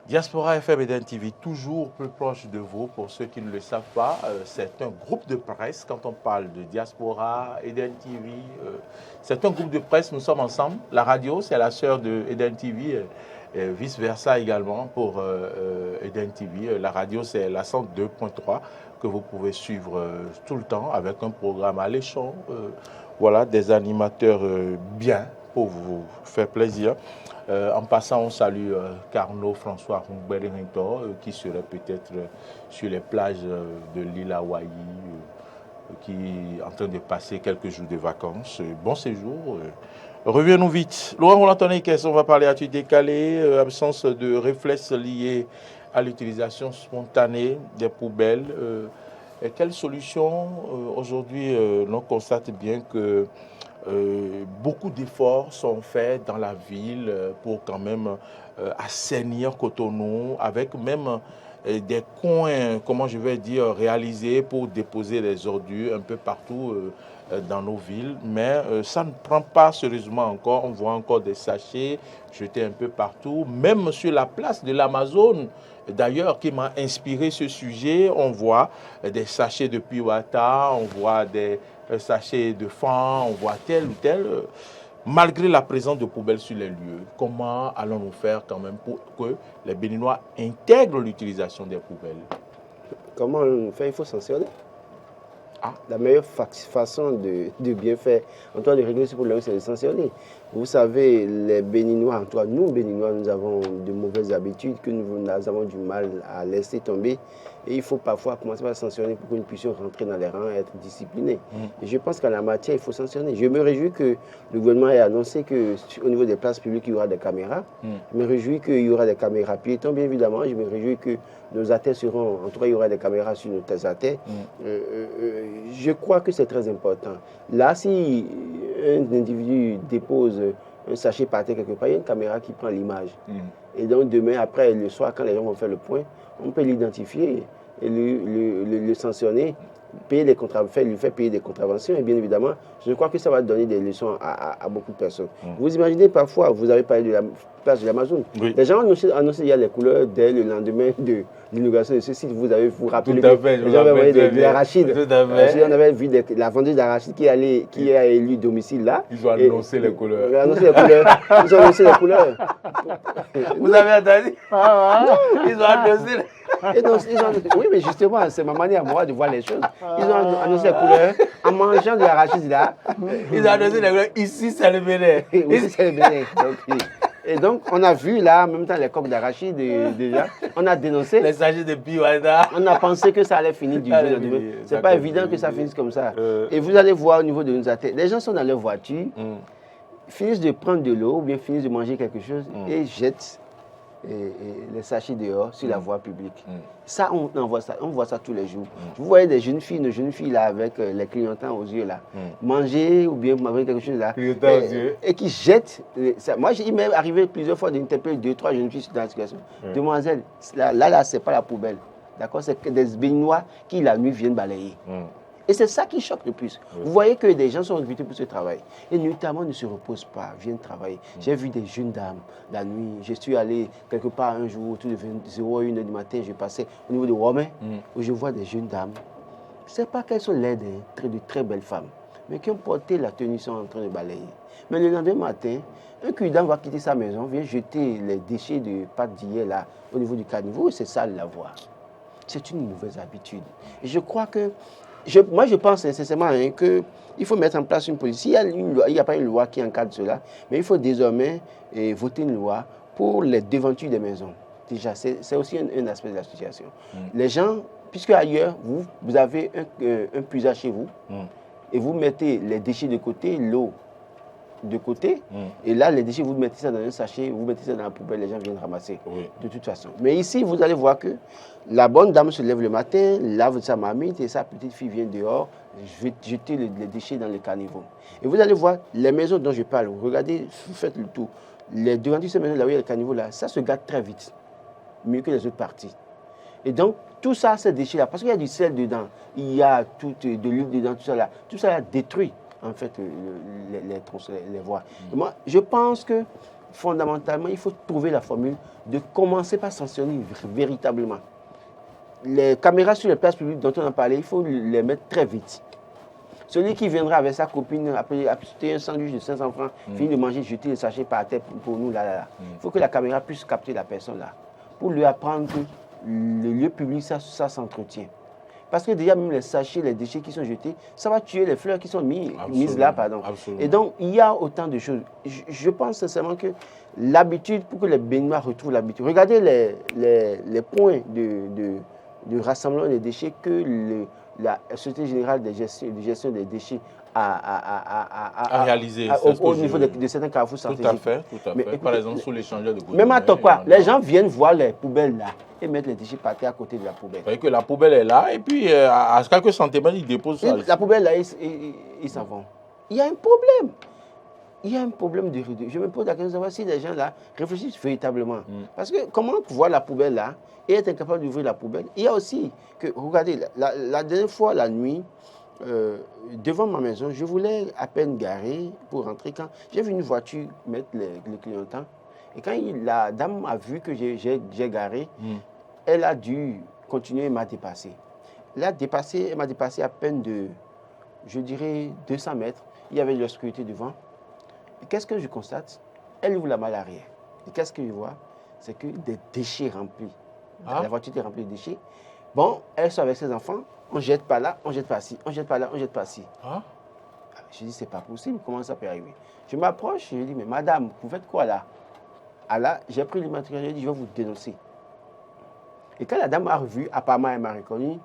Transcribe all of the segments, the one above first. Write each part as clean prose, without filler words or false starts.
Diaspora FM Eden TV, toujours plus proche de vous. Pour ceux qui ne le savent pas, c'est un groupe de presse. Quand on parle de Diaspora, Eden TV, c'est un groupe de presse. Nous sommes ensemble. La radio, c'est la sœur de Eden TV, et vice-versa également pour Eden TV. La radio, c'est la 102.3 que vous pouvez suivre tout le temps avec un programme alléchant. Voilà, des animateurs bien pour vous faire plaisir. En passant, on salue Carnot François Humbert-Rintor, qui serait peut-être sur les plages de l'île Hawaï, qui est en train de passer quelques jours de vacances. Bon séjour. Revenons vite. Laurent Roland-Tonnet, on va parler à tu décalé, absence de réflexes liés à l'utilisation spontanée des poubelles. Et quelle solution aujourd'hui, l'on constate bien que beaucoup d'efforts sont faits dans la ville pour quand même assainir Cotonou, avec même des coins, comment je vais dire, réalisés pour déposer les ordures un peu partout dans nos villes. Mais ça ne prend pas sérieusement encore. On voit encore des sachets jetés un peu partout, même sur la place de l'Amazone. D'ailleurs, qui m'a inspiré ce sujet, on voit des sachets de Piwata, on voit des sachets de fan, on voit tel ou tel. Malgré la présence de poubelles sur les lieux, comment allons-nous faire quand même pour que les Béninois intègrent l'utilisation des poubelles? Comment on fait? Il faut sanctionner. La meilleure façon de bien faire, en tout cas de régler ce problème, c'est de sanctionner. Vous savez, les Béninois, en tout cas nous Béninois, nous avons de mauvaises habitudes que nous avons du mal à laisser tomber. Et il faut parfois commencer par sanctionner pour que nous puissions rentrer dans les rangs et être disciplinés. Et je pense qu'en la matière, il faut sanctionner. Je me réjouis que le gouvernement ait annoncé qu'au niveau des places publiques, il y aura des caméras. Je me réjouis qu'il y aura des caméras piétons, bien évidemment. Je me réjouis que nos attelles seront, en tout cas, il y aura des caméras sur nos attelles. Je crois que c'est très important. Là, si un individu dépose un sachet par terre quelque part, il y a une caméra qui prend l'image. Et donc, demain, après, le soir, quand les gens vont faire le point, on peut l'identifier et le sanctionner, lui faire payer des contraventions. Et bien évidemment, je crois que ça va donner des leçons à beaucoup de personnes. Vous imaginez parfois, vous avez parlé de la place de l'Amazone. Les gens ont annoncé il y a les couleurs dès le lendemain de l'inauguration de ce site. Vous rappelez les gens avaient envoyé de l'arachide. On avait vu la vendeuse d'arachide qui a élu domicile là. Ils ont annoncé les couleurs. Ils ont annoncé les couleurs. Vous avez entendu? Ils ont annoncé les... Oui, mais justement, c'est ma manière, moi, de voir les choses. Ils ont annoncé les couleurs en mangeant de l'arachide là. Ils ont annoncé les couleurs. Ici, c'est le Bénin. Ici, c'est le Bénin. Et donc, on a vu là, en même temps, les coques d'arachide déjà. On a dénoncé. Les sachets de Piwata. On a pensé que ça allait finir du jour au lendemain. C'est pas évident que ça finisse comme ça. Et vous allez voir au niveau de nos attelles. Les gens sont dans leur voiture, finissent de prendre de l'eau ou bien finissent de manger quelque chose et jettent les sachets dehors sur la voie publique. Ça, on voit ça tous les jours. Vous voyez des jeunes filles, nos jeunes filles là, avec les clignotants aux yeux là, manger ou bien manger quelque chose là, et qui jettent. Moi, il m'est arrivé plusieurs fois d'interpeller 2-3 jeunes filles dans la situation. Demoiselle, là, c'est pas la poubelle. D'accord? C'est des Béninois qui la nuit viennent balayer. Et c'est ça qui choque le plus. Vous voyez que des gens sont invités pour ce travail. Et notamment ne se reposent pas, viennent travailler. J'ai vu des jeunes dames la nuit. Je suis allé quelque part un jour, autour de 0h, 1h du matin, je passais au niveau de Romain, où je vois des jeunes dames. Je ne sais pas qu'elles sont laides, de très belles femmes, mais qui ont porté la tenue, sont en train de balayer. Mais le lendemain matin, un cuidant va quitter sa maison, vient jeter les déchets de pâtes d'hier là, au niveau du caniveau, et c'est ça la voie. C'est une mauvaise habitude. Et je crois que moi, je pense sincèrement qu'il faut mettre en place une politique. Il n'y a pas une loi qui encadre cela, mais il faut désormais voter une loi pour les devantures des maisons. Déjà, c'est aussi un aspect de la situation. Les gens, puisque ailleurs, vous avez un puisard chez vous, et vous mettez les déchets de côté, l'eau de côté, et là, les déchets, vous mettez ça dans un sachet, vous mettez ça dans la poubelle, les gens viennent ramasser, de toute façon. Mais ici, vous allez voir que la bonne dame se lève le matin, lave sa marmite, et sa petite fille vient dehors, jeter les déchets dans le caniveau. Et vous allez voir, les maisons dont je parle, regardez, vous faites le tour, devant ces maisons, là où il y a le caniveau, là, ça se gâte très vite, mieux que les autres parties. Et donc, tout ça, ces déchets-là, parce qu'il y a du sel dedans, il y a de l'huile dedans, tout ça détruit en fait les voies. Et moi, je pense que fondamentalement, il faut trouver la formule de commencer par sanctionner véritablement. Les caméras sur les places publiques dont on a parlé, il faut les mettre très vite. Celui qui viendra avec sa copine, acheter un sandwich de 500 francs, finir de manger, jeter le sachet par terre pour nous, là. Il faut que la caméra puisse capter la personne là, pour lui apprendre que le lieu public, ça s'entretient. Parce que déjà, même les sachets, les déchets qui sont jetés, ça va tuer les fleurs qui sont mises là. Absolument. Et donc, il y a autant de choses. Je pense sincèrement que l'habitude, pour que les Béninois retrouvent l'habitude, regardez les points de rassemblement des déchets que la Société Générale de gestion des déchets à réaliser au niveau de certains carrefours stratégiques. Tout à fait. Par exemple, sous l'échangeur de Goudron. Même à Tokwa, les gens viennent voir les poubelles là et mettre les déchets par terre à côté de la poubelle. Vous voyez que la poubelle est là et puis à quelques centimètres, ils déposent ça. La poubelle là, ils s'en vont. Il y a un problème. Il y a un problème de réduction. Je me pose la question de savoir si les gens là réfléchissent véritablement. Parce que comment voir la poubelle là et être incapable d'ouvrir la poubelle? Il y a aussi que, regardez, la dernière fois, la nuit, devant ma maison, je voulais à peine garer pour rentrer quand j'ai vu une voiture mettre le clignotant. Et quand la dame a vu que j'ai garé, elle a dû continuer et m'a dépassé. Elle m'a dépassé à peine de, je dirais, 200 mètres. Il y avait de la sécurité devant. Et qu'est-ce que je constate? Elle ouvre la malle arrière. Et qu'est-ce que je vois? C'est que des déchets remplis. La voiture était remplie de déchets. Bon, elle sort avec ses enfants. On jette par là, on jette par ci, on jette par là, on jette par ci. Je dis, c'est pas possible, comment ça peut arriver? Je m'approche, je dis, mais madame, vous faites quoi là? Ah là, j'ai pris le matériel, j'ai dit, je vais vous dénoncer. Et quand la dame m'a revu, apparemment elle m'a reconnu,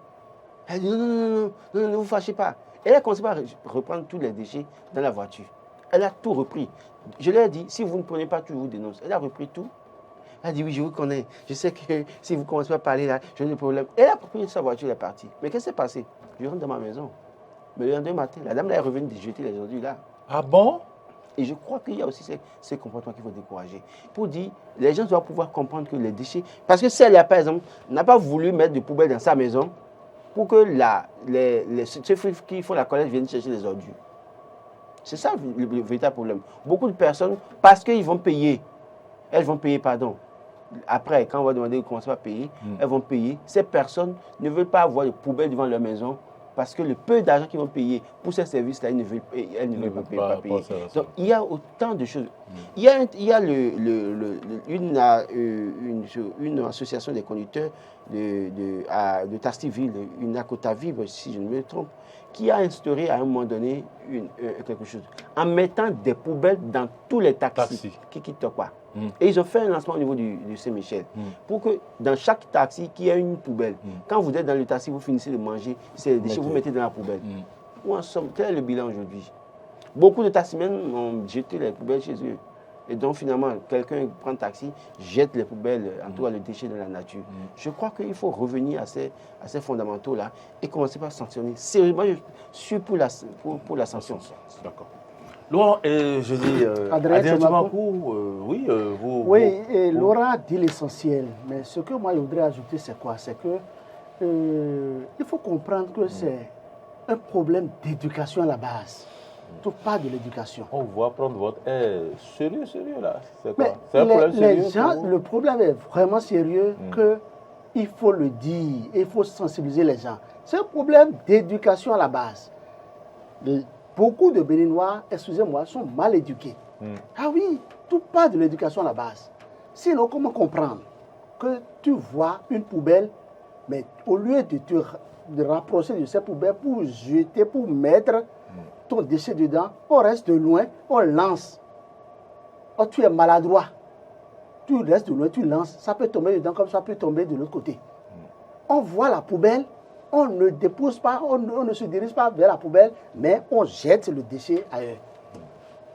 elle dit, non, ne vous fâchez pas. Et elle a commencé par reprendre tous les déchets dans la voiture. Elle a tout repris. Je lui ai dit, si vous ne prenez pas tout, je vous dénonce. Elle a repris tout. Elle a dit, oui, je vous connais. Je sais que si vous commencez à parler là, j'ai des problèmes. Elle a pris sa voiture, elle est partie. Mais qu'est-ce qui s'est passé? Je rentre dans ma maison. Mais le lendemain matin, la dame là est revenue de jeter les ordures là. Ah bon? Et je crois qu'il y a aussi ces comportements qu'il faut décourager. Pour dire, les gens doivent pouvoir comprendre que les déchets... Parce que si elle, par exemple, n'a pas voulu mettre de poubelle dans sa maison pour que ceux qui font la collecte viennent chercher les ordures. C'est ça le véritable problème. Beaucoup de personnes, parce qu'ils vont payer, elles vont payer, pardon. Après, quand on va demander comment ça va payer, elles vont payer. Ces personnes ne veulent pas avoir de poubelle devant leur maison parce que le peu d'argent qu'ils vont payer pour ces services-là, elles ne veulent pas payer. Donc, il y a autant de choses. Il y a une association des conducteurs de Tastiville, une Acotaville, si je ne me trompe, qui a instauré à un moment donné quelque chose, en mettant des poubelles dans tous les taxis qui quittent Tokwa. Et ils ont fait un lancement au niveau du Saint-Michel pour que dans chaque taxi, qu'il y ait une poubelle. Quand vous êtes dans le taxi, vous finissez de manger, c'est les déchets, vous mettez dans la poubelle. Où en sommes? Quel est le bilan aujourd'hui? Beaucoup de taximens ont jeté les poubelles chez eux. Et donc finalement, quelqu'un prend un taxi, jette les poubelles, en tout cas les déchets dans la nature. Je crois qu'il faut revenir à ces fondamentaux-là et commencer par sanctionner. Sérieusement, je suis pour la sanction. D'accord. Laurent, je dis, Adrien Tumakou, oui, vous... Oui, et Laurent dit l'essentiel, mais ce que moi je voudrais ajouter, c'est quoi? C'est que il faut comprendre que c'est un problème d'éducation à la base. Tout part de l'éducation. On voit prendre votre air sérieux là. C'est quoi? Mais c'est un problème sérieux les gens, le problème est vraiment sérieux qu'il faut le dire, il faut sensibiliser les gens. C'est un problème d'éducation à la base. Beaucoup de Béninois, excusez-moi, sont mal éduqués. Ah oui, tout part de l'éducation à la base. Sinon, comment comprendre que tu vois une poubelle, mais au lieu de te rapprocher de cette poubelle pour jeter, pour mettre ton déchet dedans, on reste de loin, on lance. Oh, tu es maladroit. Tu restes de loin, tu lances. Ça peut tomber dedans comme ça peut tomber de l'autre côté. On voit la poubelle, on ne dépose pas, on ne se dirige pas vers la poubelle, mais on jette le déchet ailleurs.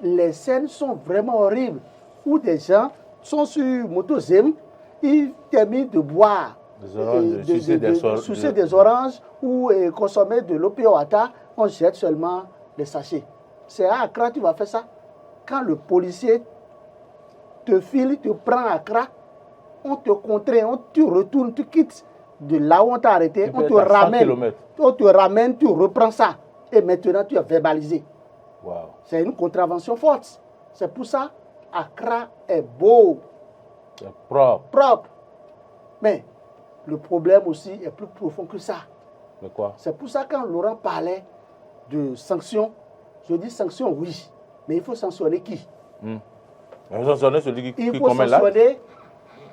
Les scènes sont vraiment horribles, où des gens sont sur motozème, ils terminent de boire, sucer des oranges ou consommer de l'opioata, on jette seulement les sachets. C'est à Accra tu vas faire ça. Quand le policier te file, te prend à Accra, on te contraint, tu retournes, tu quittes de là où on t'a arrêté, on te ramène, tu reprends ça. Et maintenant, tu es verbalisé. Wow. C'est une contravention forte. C'est pour ça, Accra est beau. C'est propre. Propre. Mais le problème aussi est plus profond que ça. Mais quoi? C'est pour ça que quand Laurent parlait de sanctions, je dis sanctions, oui. Mais il faut sanctionner qui? Il faut sanctionner celui qui Il faut commet l'acte. sanctionner,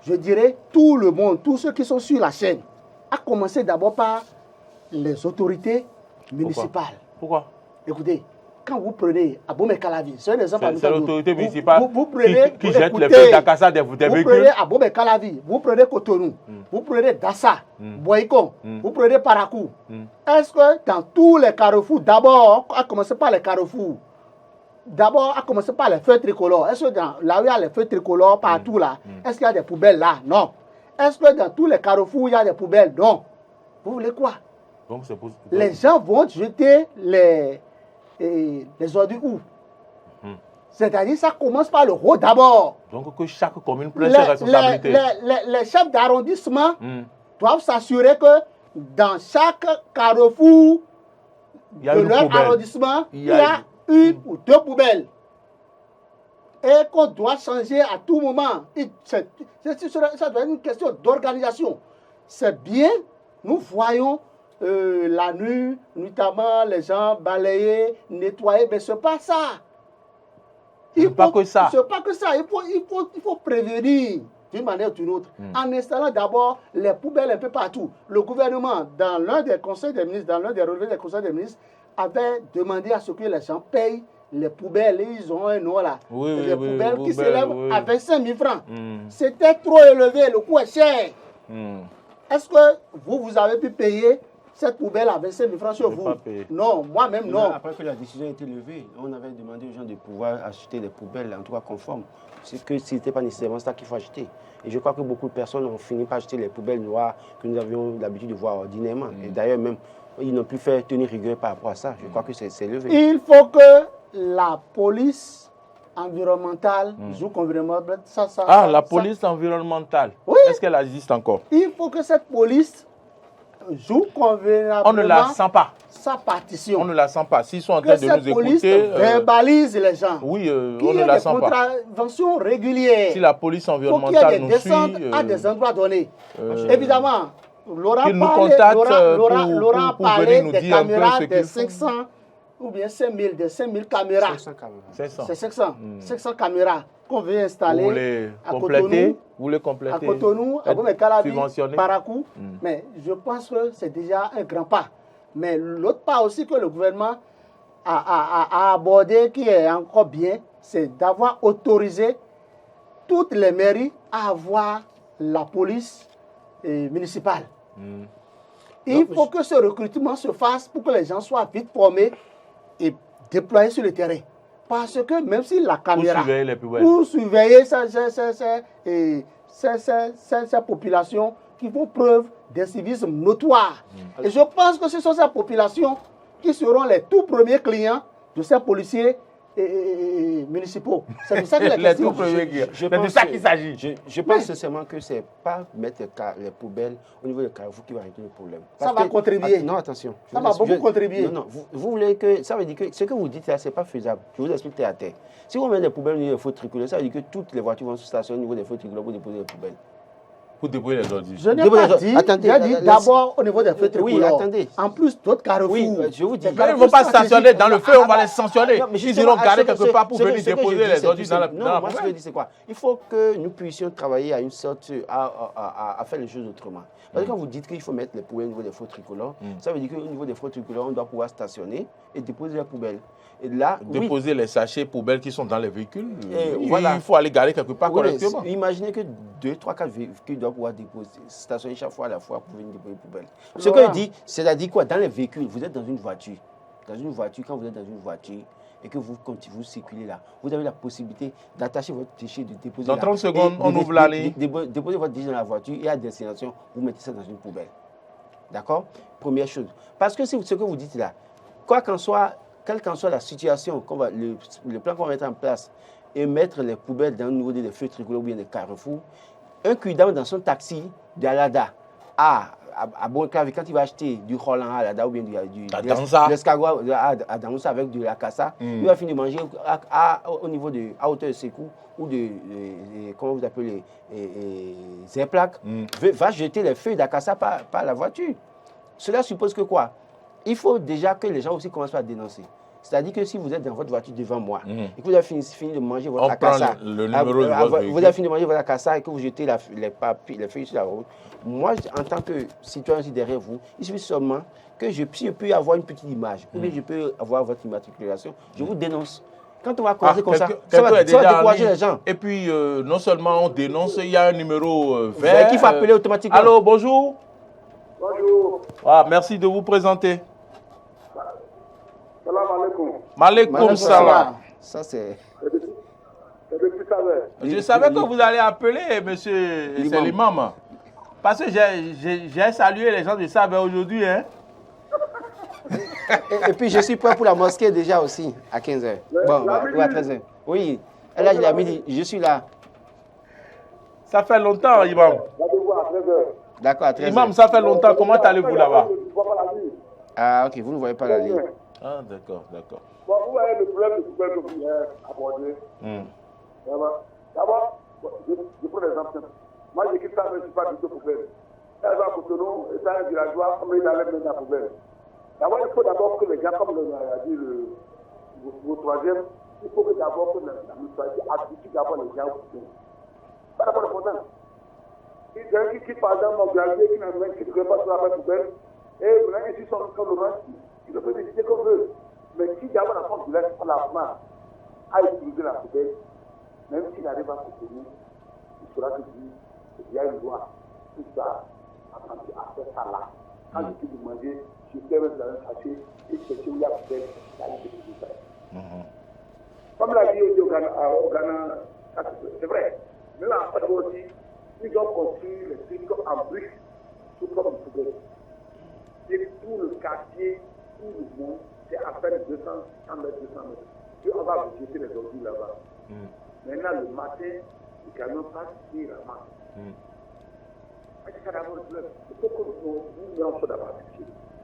je dirais, tout le monde, tous ceux qui sont sur la chaîne. À commencer d'abord par les autorités municipales. Pourquoi? Écoutez, quand vous prenez à Bomé-Calavi, c'est un exemple. C'est l'autorité municipale vous prenez, qui jette les feux d'Akassa des véhicules. Vous prenez à Bomé-Calavi, vous prenez Cotonou, vous prenez Dassa, Boycon, vous prenez Parakou. Est-ce que dans tous les carrefours, d'abord, à commencer par les carrefours, d'abord, à commencer par les feux tricolores, est-ce que dans là où il y a les feux tricolores partout là, est-ce qu'il y a des poubelles là? Non. Est-ce que dans tous les carrefours, il y a des poubelles? Non. Vous voulez quoi? Donc, c'est pour... Les gens vont jeter les ordures où? C'est-à-dire ça commence par le haut d'abord. Donc que chaque commune prenne ses responsabilités. Les chefs d'arrondissement doivent s'assurer que dans chaque carrefour de leur arrondissement, il y a une ou deux poubelles. Et qu'on doit changer à tout moment. Ça doit être une question d'organisation. C'est bien, nous voyons la nuit, notamment les gens balayer, nettoyer, mais ce n'est pas ça. Ce n'est pas que ça. Il faut prévenir d'une manière ou d'une autre, en installant d'abord les poubelles un peu partout. Le gouvernement, dans l'un des conseils des ministres, dans l'un des relevés des conseils des ministres, avait demandé à ce que les gens payent les poubelles. Ils ont un nom là. Les poubelles qui s'élèvent à 25 000 francs. C'était trop élevé, le coût est cher. Est-ce que vous avez pu payer cette poubelle à 25 000 francs sur vous? Non, moi-même non. Après que la décision a été levée, on avait demandé aux gens de pouvoir acheter des poubelles, en tout cas conformes. C'est que ce n'était pas nécessairement ça qu'il faut acheter. Et je crois que beaucoup de personnes ont fini par acheter les poubelles noires que nous avions l'habitude de voir ordinairement. Et d'ailleurs, même, ils n'ont plus fait tenir rigueur par rapport à ça. Je crois que c'est levé. Il faut que la police environnementale joue convenablement. La police environnementale. Oui. Est-ce qu'elle existe encore? Il faut que cette police joue convenablement. On ne la sent pas. Sa partition. On ne la sent pas. S'ils sont en train de nous écouter. Verbalise les gens. Oui, on ne la sent pas. Il y a des contraventions régulières. Si la police environnementale nous suit. Il faut qu'il y ait des descentes à des endroits donnés. Évidemment, Laurent parlait des caméras des 500 ou bien 5000, des 5000 caméras. 500 caméras. C'est 500 caméras qu'on veut installer à Cotonou. Vous les complétez. À Cotonou, à Bomé-Calavi, subventionné. Parakou. Mais je pense que c'est déjà un grand pas. Mais l'autre pas aussi que le gouvernement a abordé, qui est encore bien, c'est d'avoir autorisé toutes les mairies à avoir la police municipale. Il faut que ce recrutement se fasse pour que les gens soient vite formés et déployés sur le terrain. Parce que même si la caméra, pour surveiller ces populations qui font preuve d'un civisme notoire. Et je pense que ce sont ces populations qui seront les tout premiers clients de ces policiers municipaux. C'est de ça qu'il est question. C'est de ça qu'il s'agit. Je pense sincèrement que ce n'est pas mettre les poubelles au niveau des carrefours qui va régler le problème. Ça va contribuer. Non, attention. Ça va beaucoup contribuer. Non, vous voulez que... Ça veut dire que ce que vous dites là, ce n'est pas faisable. Je vous explique terre à terre. Si vous mettez des poubelles au niveau des feux tricolores, ça veut dire que toutes les voitures vont se stationner au niveau des feux tricolores pour déposer les poubelles. Pour déposer les ordures. Je n'ai pas dit. J'ai dit d'abord au niveau des feux tricolores. Oui, attendez. En plus, d'autres carrefours. Oui, je vous dis. Ils ne vont pas stationner dans le feu, on va les sanctionner. Ils iront garer quelque part pour venir déposer les ordures dans la poubelle. Non, moi ce que je dis c'est quoi? Il faut que nous puissions travailler à une sorte, à faire les choses autrement. Parce que quand vous dites qu'il faut mettre les poubelles au niveau des feux tricolores, ça veut dire qu'au niveau des feux tricolores, on doit pouvoir stationner et déposer les poubelles. Et là, déposer les sachets poubelles qui sont dans les véhicules. Voilà. Il faut aller garer quelque part correctement. Imaginez que 2, 3, 4 véhicules doivent pouvoir déposer, stationner chaque fois à la fois pour venir déposer les poubelles. Ce que je dis, c'est-à-dire quoi? Dans les véhicules, vous êtes dans une voiture. Quand vous êtes dans une voiture et que vous circulez là, vous avez la possibilité d'attacher votre déchet, de déposer dans 30 secondes, on ouvre la ligne. Déposer votre déchet dans la voiture et à destination, vous mettez ça dans une poubelle. D'accord? Première chose. Parce que ce que vous dites là, quelle qu'en soit la situation, le plan qu'on va mettre en place et mettre les poubelles dans le niveau des feux tricolores ou bien des carrefours, un cuidant dans son taxi d'Alada à à Boncavi, quand il va acheter du Roland là, ou bien de l'escargot à Danoussa avec de la cassa, il va finir de manger au niveau à hauteur de Sékou ou comment vous appelez, ces plaques, va jeter les feuilles d'Akassa par la voiture. Cela suppose que quoi? Il faut déjà que les gens aussi commencent à dénoncer. C'est-à-dire que si vous êtes dans votre voiture devant moi et que vous avez fini de manger votre akassa, vous avez fini de manger votre akassa et que vous jetez les feuilles sur la route, moi, en tant que citoyen aussi derrière vous, il suffit seulement que si je peux avoir une petite image, ou bien je peux avoir votre immatriculation, je vous dénonce. Quand on va commencer comme ça va décourager les gens. Et puis, non seulement on dénonce, il y a un numéro vert. Qu'il faut appeler automatiquement. Allô, bonjour. Bonjour. Merci de vous présenter. Salam alaikum. Malekoum salam. Ça, c'est... Je savais que vous allez appeler, monsieur l'imam. Parce que j'ai salué les gens de Sabé aujourd'hui. Hein. Et puis, je suis prêt pour la mosquée déjà aussi, à 15h. Bon, ou à 13h. Oui, et là, il est à midi. Je suis là. Ça fait longtemps, imam. D'accord, à 13h. Imam, ça fait longtemps. Comment allez-vous là-bas? Ah, ok, vous ne voyez pas la ligne. Ah, d'accord. Bon, vous voyez le problème de coupeur que vous avez abordé. D'abord, je prends l'exemple. Moi, j'écris ça, mais je ne suis pas du tout problème. Elle va à Cotonou, et ça, un villageois, comme il allait mener un problème. D'abord, il faut d'abord que les gens, comme l'a dit le troisième, il faut que d'abord que la municipalité habitue d'abord les gens au problème. C'est d'abord important. Si quelqu'un qui, par exemple, mon gardien, qui ne veut pas sur la poubelle, et maintenant, ici, sont comme le reste, il peut décider qu'on veut. Mais si d'abord la force du laisse prend la main à utiliser la poubelle, même s'il arrive à se tenir, il sera se dire qu'il y a une loi qui va attendre à faire ça là. Quand je suis demandé, je fais même dans un sachet et chercher où il y a la poubelle, il y a une petite poubelle. Comme l'a dit au Ghana, c'est vrai. Mais là, en fait, aussi, ils ont construit les trucs en briques, tout comme une poubelle. Et tout le quartier, tout le monde, c'est à peine 200 mètres. Puis on va jeter les ordures là-bas. Maintenant, le matin, le camion passe et ramasse. C'est ça d'abord le problème. Il faut que nous mettions ça d'abord.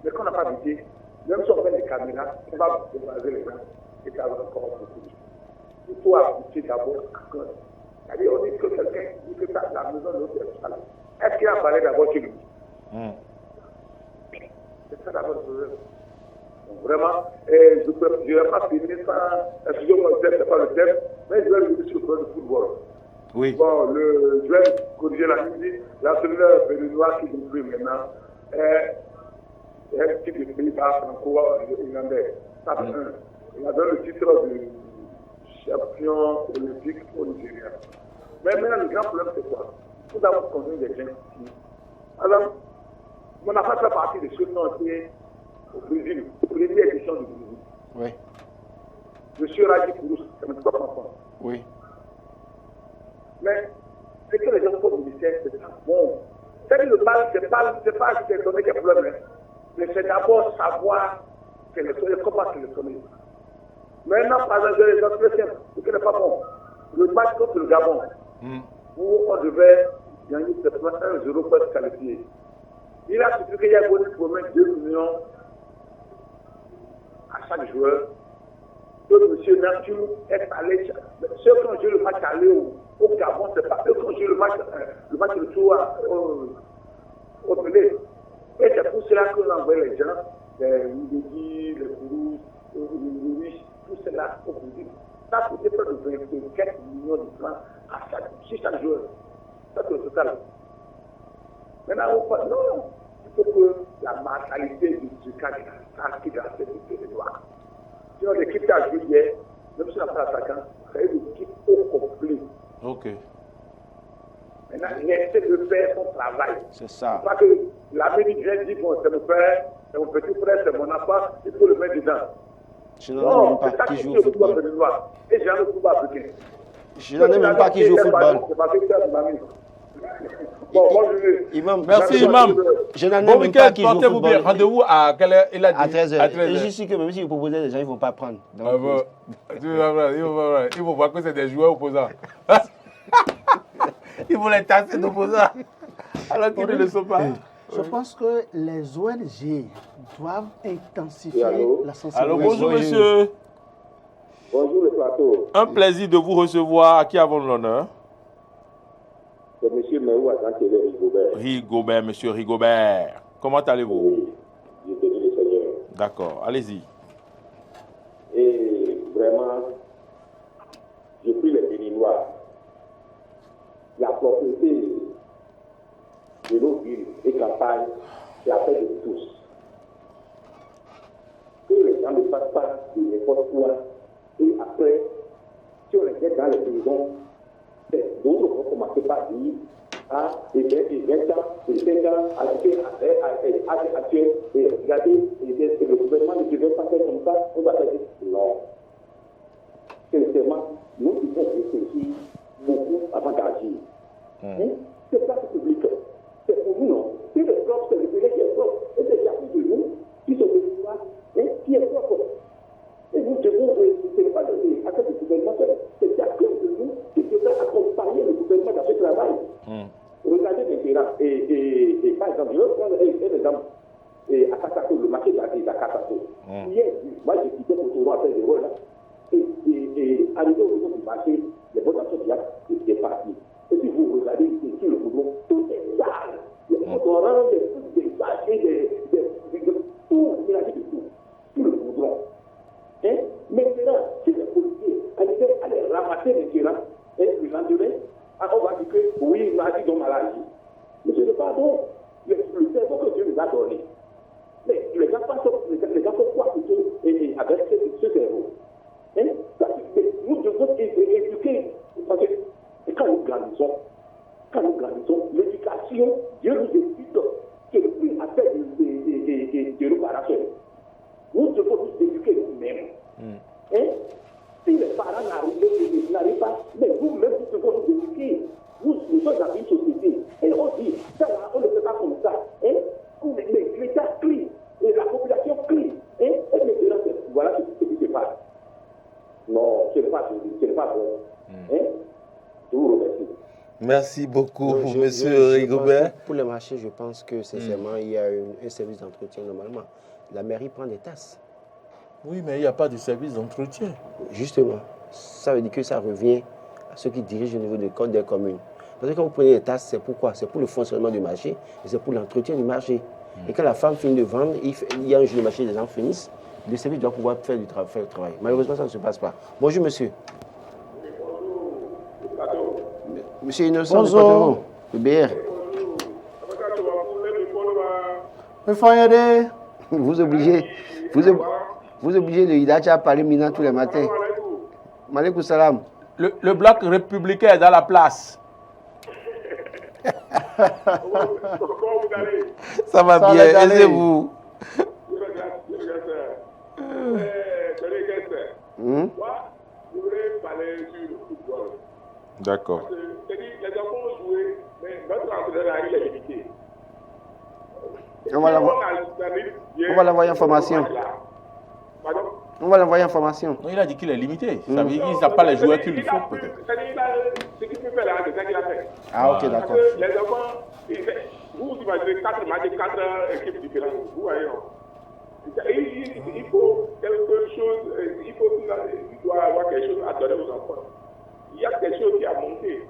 Mais quand on n'a pas habité, même si on fait des caméras, on va dévaser les gens et ça va encore beaucoup de choses. Il faut habiter d'abord à cœur. C'est-à-dire, on dit que quelqu'un dit que la maison de l'autre est sale. Est-ce qu'il a parlé d'abord chez lui? C'est ça d'abord le problème. Donc, vraiment, je ne vais pas finir sans, excusez-moi le thème, ce n'est pas le thème, mais je vais le dire sur le plan du football. Oui. Bon, je vais corriger la musique, la seule béninoise qui nous brille maintenant est un type de Pays-Bas franco-irlandais. Ça, c'est un. Il a donné le titre de champion olympique au Nigeria. Mais maintenant, le grand problème, c'est quoi? Nous avons connu des gens ici. Alors, on n'a pas fait partie des choses qui ont été au Brésil, première édition du Brésil. Oui. Monsieur Raji Kourous, c'est notre propre enfant. Oui. Mais ce que les gens font au ministère, c'est pas bon. C'est que le mal, c'est pas c'est donner des problèmes, mais c'est d'abord savoir sélectionner, comment sélectionner. Maintenant, par exemple, les autres chrétiens, ce qui n'est pas bon. Le match contre le Gabon, où on devait gagner 1-0 pour se qualifier. Il a suffi qu'il y ait pour mettre 2 millions à chaque joueur. Donc, M. Mathieu est allé. Ceux qui ont joué le match aller au Gabon, ce n'est pas eux qui ont joué le match retour au Pelé. Et c'est pour cela qu'on envoie les gens, les Moudoudi, les Kourous, les Louis, tout cela au Brésil. Ça coûtait près de 24 millions de francs sur chaque joueur. Ça, c'est le total. Maintenant, on parle, non, il faut que la mentalité du cadre qui doit faire des noirs. Sinon, l'équipe qui a joué hier, même si on n'a pas l'attaquant, c'est une équipe au complet. Ok. Maintenant, il essaie de faire son travail. C'est ça. Parce que l'Amérique vient dire, bon, c'est mon frère, c'est mon petit frère, c'est mon enfant, il faut le mettre dedans. Je n'en ai même pas qui joue au football. Et j'ai un football africain. Je n'en ai même pas qui joue au football. Bon, bonne journée. Merci, Imam. Je n'en ai même pas qui joue au football. Rendez-vous à quelle heure? Il a dit à 13h. Et je suis que même si vous proposez, les gens ne vont pas prendre. Donc, il faut voir que c'est des joueurs opposants. Il faut les tasser d'opposants. Alors qu'ils ne le sont pas. Je pense que les ONG doivent intensifier la sensibilisation. Allô, bonjour monsieur. Bonjour le plateau. Un plaisir de vous recevoir. À qui avons l'honneur? C'est monsieur Mehou Azantele Rigobert. Rigobert, monsieur Rigobert. Comment allez-vous? Oui, je bénis le Seigneur. D'accord, allez-y. Et vraiment, je prie les Béninois. La propriété de nos villes et campagnes, c'est affaire de tous. Que les gens ne passent pas de n'importe quoi. Et après, si on les jette dans les prisons, d'autres vont commencer par dire et 20 ans, et 5 ans, et regardez, le gouvernement ne devait pas faire comme ça, on va faire non. Sincèrement, nous devons réfléchir beaucoup avant d'agir. C'est pas ce public, c'est pour nous, non. Si le propre, c'est le Bénin qui est propre, et c'est chacun de nous qui se décide, qui est propre. Et nous devons, ce n'est pas l'affaire du gouvernement, c'est chacun de nous qui devrait accompagner le gouvernement dans ce travail. Regardez maintenant, et par exemple, je vais prendre un exemple, à Katato, le marché de la Katato. Hier, moi j'ai quitté pour tourner à faire des rôles, et arrivé au niveau du marché, les bonnes actions étaient parties. Et si vous regardez sur le boulot, tout est sale. Les restaurants, des sachets, tout, il a dit de tout, sur le boulot. Maintenant, si les policiers arrivaient à les ramasser les terrains, le lendemain, on va dire que oui, il a dit donc maladie. Mais ce n'est pas bon. Le cerveau que Dieu nous a donné. Mais les gens font quoi plutôt avec ce cerveau? Nous devons éduquer. Parce que quand nous grandissons, l'éducation, Dieu nous éduque. C'est le plus à faire de réparation. Nous devons nous éduquer nous-mêmes. Si les parents n'arrivent pas, mais vous-même, vous devez nous éduquer. Nous sommes dans une société. Et on dit, ça là, on ne fait pas comme ça. Mais l'État crie, et la population crie. Et maintenant, voilà ce qui se passe. Non, ce n'est pas bon. Je vous remercie. Merci beaucoup, monsieur Rigobert. Pour le marché, je pense que sincèrement, il y a un service d'entretien normalement. La mairie prend des tasses. Oui, mais il n'y a pas de service d'entretien. Justement, ça veut dire que ça revient à ceux qui dirigent au niveau du code des communes. Parce que quand vous prenez les tasses, c'est pourquoi? C'est pour le fonctionnement du marché et c'est pour l'entretien du marché. Et quand la femme finit de vendre, il y a un jour de marché, les gens finissent, le service doit pouvoir faire le travail. Malheureusement, ça ne se passe pas. Bonjour, monsieur. Monsieur Innocent, bonjour. Le BR. Vous obligez le Hidacha à parler maintenant tous les matins. Malikou salam. Le bloc républicain est dans la place. Ça va bien, aisez-vous. Je voudrais parler sur le football. D'accord. Les enfants ont joué, mais notre entraîneur a eu les limités. On va l'envoyer en formation. Pardon? On va l'envoyer en formation. Non, il a dit qu'il est limité. Ça veut dire qu'il n'a pas les joueurs qu'il lui faut, peut-être. Ce qu'il peut faire là, c'est ça qu'il a fait. Ah, ok, d'accord. Parce que les enfants, vous imaginez 4 matchs, 4 équipes différentes. Vous voyez, non? Il faut quelque chose, il doit avoir quelque chose à donner aux enfants. Il y a quelque chose qui a monté.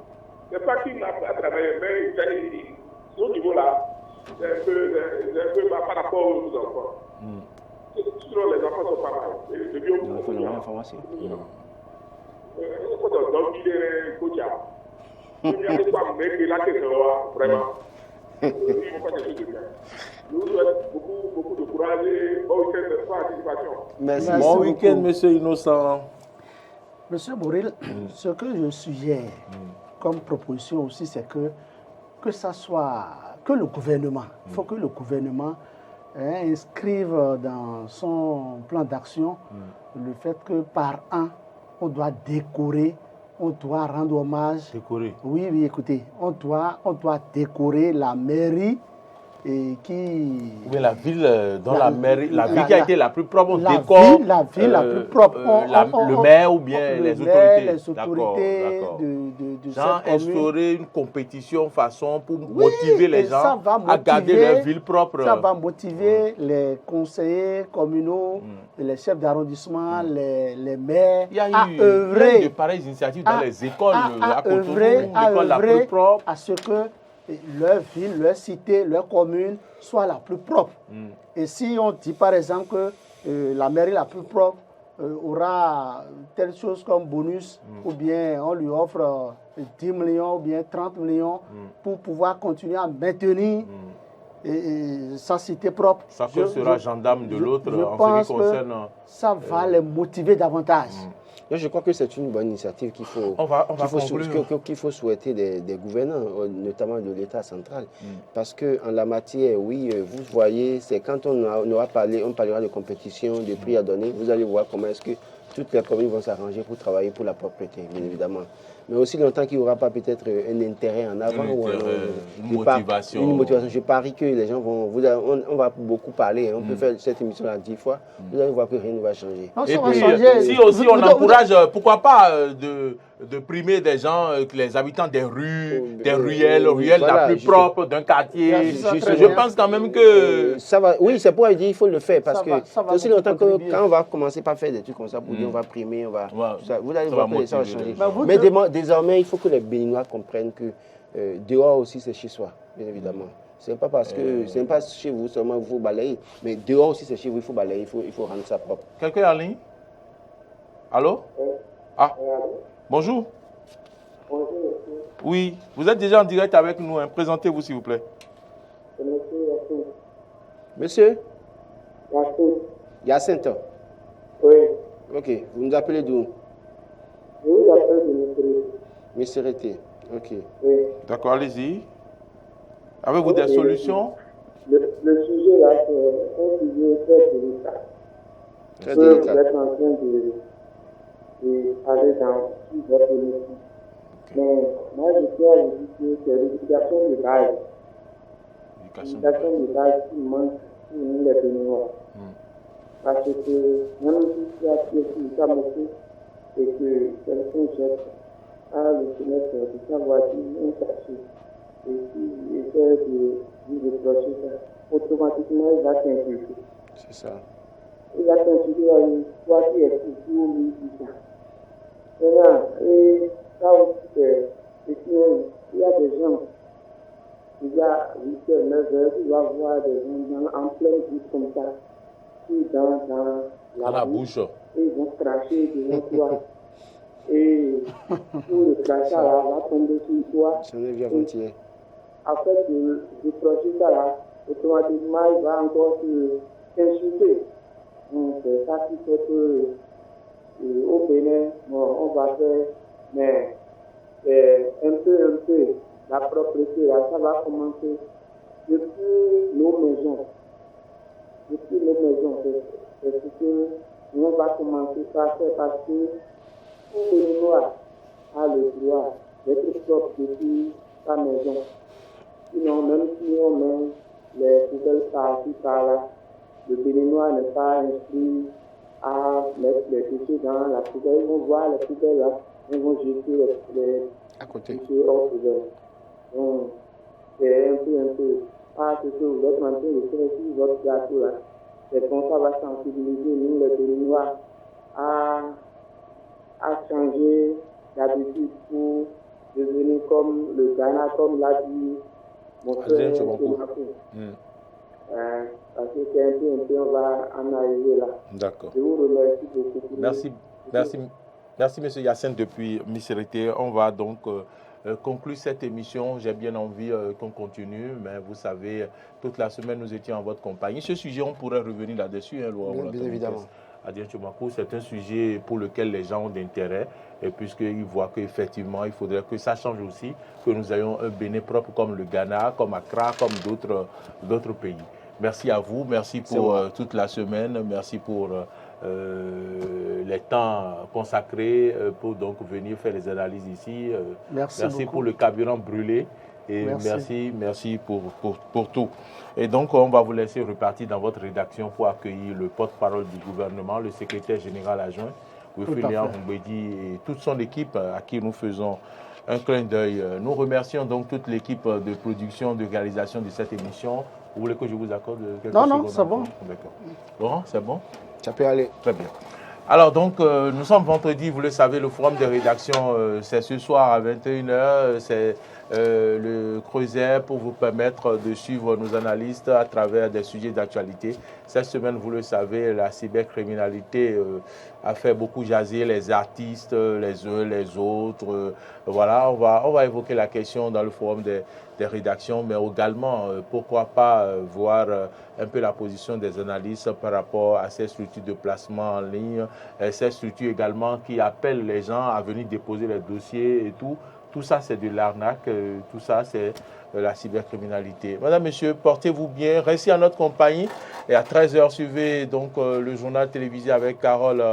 C'est pas qu'il n'a pas travaillé, mais ce niveau-là, c'est un peu par rapport aux enfants. Sinon, les enfants sont pas mal. Il faut l'envoyer en formation. Il faut donc il est coach. Il y a des fois, mais là, c'est vraiment. Il faut faire des choses de bien. Nous souhaitons beaucoup de courage et bon week-end de participation. Merci. Bon week-end, monsieur Innocent. Monsieur Bouril, ce que je suggère comme proposition aussi, c'est que le gouvernement, il faut que le gouvernement inscrive dans son plan d'action le fait que par an, on doit décorer, on doit rendre hommage. Décorer. Oui, écoutez, on doit décorer la mairie et qui... Oui, la ville dont la ville qui a été la plus propre, on décore. La ville la plus propre. Le maire ou bien les autorités. Les autorités de genre cette commune. instaurer une compétition façon pour motiver les gens à garder leur ville propre. Ça va motiver les conseillers communaux, les chefs d'arrondissement, les maires à œuvrer de pareilles initiatives dans les écoles à œuvrer la plus propre. À ce que leur ville, leur cité, leur commune soit la plus propre. Et si on dit par exemple que la mairie la plus propre aura telle chose comme bonus, ou bien on lui offre 10 millions ou bien 30 millions pour pouvoir continuer à maintenir sa cité propre. Chacun sera gendarme de l'autre en ce qui concerne. Ça va les motiver davantage. Je crois que c'est une bonne initiative qu'il faut souhaiter des gouvernants, notamment de l'État central. Parce qu'en la matière, oui, vous voyez, c'est quand on parlera de compétition, de prix à donner, vous allez voir comment est-ce que toutes les communes vont s'arranger pour travailler pour la propreté, bien évidemment. Mais aussi longtemps qu'il n'y aura pas peut-être un intérêt en avant ou une motivation. Une motivation. Je parie que les gens vont... on va beaucoup parler, on peut faire cette émission-là 10 fois, vous allez voir que rien ne va changer. Non, et puis, si aussi on encourage, pourquoi pas de primer des gens, les habitants des rues, des ruelles la plus propre d'un quartier. Je pense quand même que... ça va, oui, c'est pour dire il faut le faire, parce que c'est aussi longtemps que quand on va commencer par faire des trucs comme ça, pour dire on va primer, on va... vous allez voir que ça va changer. Mais désormais, il faut que les Béninois comprennent que dehors aussi, c'est chez soi, bien évidemment. Ce n'est pas parce que ce n'est pas chez vous seulement il faut balayer, mais dehors aussi, c'est chez vous, il faut balayer, il faut rendre ça propre. Quelqu'un en ligne? Allô? Ah, bonjour. Bonjour, monsieur. Oui, vous êtes déjà en direct avec nous. Présentez-vous, s'il vous plaît. C'est monsieur Yacine. Monsieur? Yacine. Yacine. Oui. Ok, vous nous appelez d'où? Je vous appelle de Missirité. Missirité, ok. Oui. D'accord, allez-y. Avez-vous des solutions? Le sujet là, c'est un sujet très délicat. Très délicat. Vous êtes en train de parler dans votre émission. Mais moi, je tiens à vous dire que c'est l'éducation de base. L'éducation de base qui manque pour nous les Béninois. Parce que même si tu as fait ça beaucoup et que quelqu'un jette à le fenêtre de sa voiture un cachet et qui essaie de lui reprocher ça, automatiquement il va t'insulter. C'est ça. Il va t'insulter à lui, toi qui es toujours lui dit ça. Maintenant, et ça aussi, il y a des gens, il y a 8h, 9h, il va voir des gens en pleine vie comme ça, qui dans la bouche, et ils vont cracher devant toi. Et tout le crachat là va tomber sur toi. C'est un avant-hier. En fait, de projeter ça là, automatiquement, il va encore t'insulter. Donc, c'est ça qui fait que au Bénin, bon, on va faire, mais un peu, la propreté là, ça va commencer depuis nos maisons. Depuis nos maisons, c'est ce que on va commencer par faire parce que tout Béninois a le droit d'être propre depuis sa maison. Sinon, même si on met les poubelles par-ci, par-là, le Béninois n'est pas inscrit à mettre les déchets dans la poubelle. Ils vont voir les poubelles là, ils vont jeter les à côté. Déchets hors poubelle. Donc, c'est un peu. Ah, ce que vous êtes en train de faire sur votre plateau là, c'est bon, ça va sensibiliser nous, les Béninois, à changer d'habitude pour devenir comme le Ghana, comme l'a dit mon frère. Parce que c'est un peu, on va en arriver là. D'accord. Je vous remercie beaucoup. Merci, M. Yacine, depuis Missirité. On va donc conclure cette émission. J'ai bien envie qu'on continue, mais vous savez, toute la semaine, nous étions en votre compagnie. Ce sujet, on pourrait revenir là-dessus. Bien évidemment. Adrien Tchomakou, c'est un sujet pour lequel les gens ont d'intérêt, et puisqu'ils voient qu'effectivement, il faudrait que ça change aussi, que nous ayons un Bénin propre comme le Ghana, comme Accra, comme d'autres pays. Merci à vous, merci pour toute la semaine, merci pour les temps consacrés pour donc venir faire les analyses ici. Merci pour le carburant brûlé. Et merci pour tout. Et donc, on va vous laisser repartir dans votre rédaction pour accueillir le porte-parole du gouvernement, le secrétaire général adjoint, Wilfried Mbedi, et toute son équipe à qui nous faisons un clin d'œil. Nous remercions donc toute l'équipe de production, de réalisation de cette émission. Vous voulez que je vous accorde quelques secondes? Non, c'est bon. D'accord. Laurent, c'est bon? Ça peut aller. Très bien. Alors donc, nous sommes vendredi, vous le savez, le forum de rédaction, c'est ce soir à 21h, c'est le creuset pour vous permettre de suivre nos analystes à travers des sujets d'actualité. Cette semaine, vous le savez, la cybercriminalité a fait beaucoup jaser les artistes, les uns, les autres. Voilà, on va évoquer la question dans le forum des rédactions, mais également, pourquoi pas voir un peu la position des analystes par rapport à ces structures de placement en ligne, ces structures également qui appellent les gens à venir déposer les dossiers et tout. Tout ça, c'est de l'arnaque, tout ça, c'est la cybercriminalité. Madame, Monsieur, portez-vous bien, restez en notre compagnie. Et à 13h, suivez donc le journal télévisé avec Carole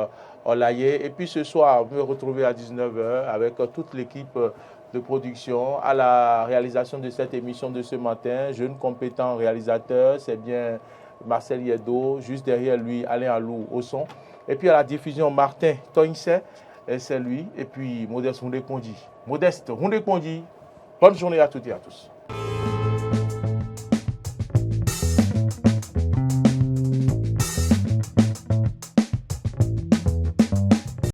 Olaye. Et puis ce soir, vous me retrouvez à 19h avec toute l'équipe de production à la réalisation de cette émission de ce matin. Jeune compétent réalisateur, c'est bien Marcel Yedo, juste derrière lui, Alain Alou au son. Et puis à la diffusion, Martin Toinse, c'est lui. Et puis Modeste Hundekondi. Modeste Hundekondi, bonne journée à toutes et à tous.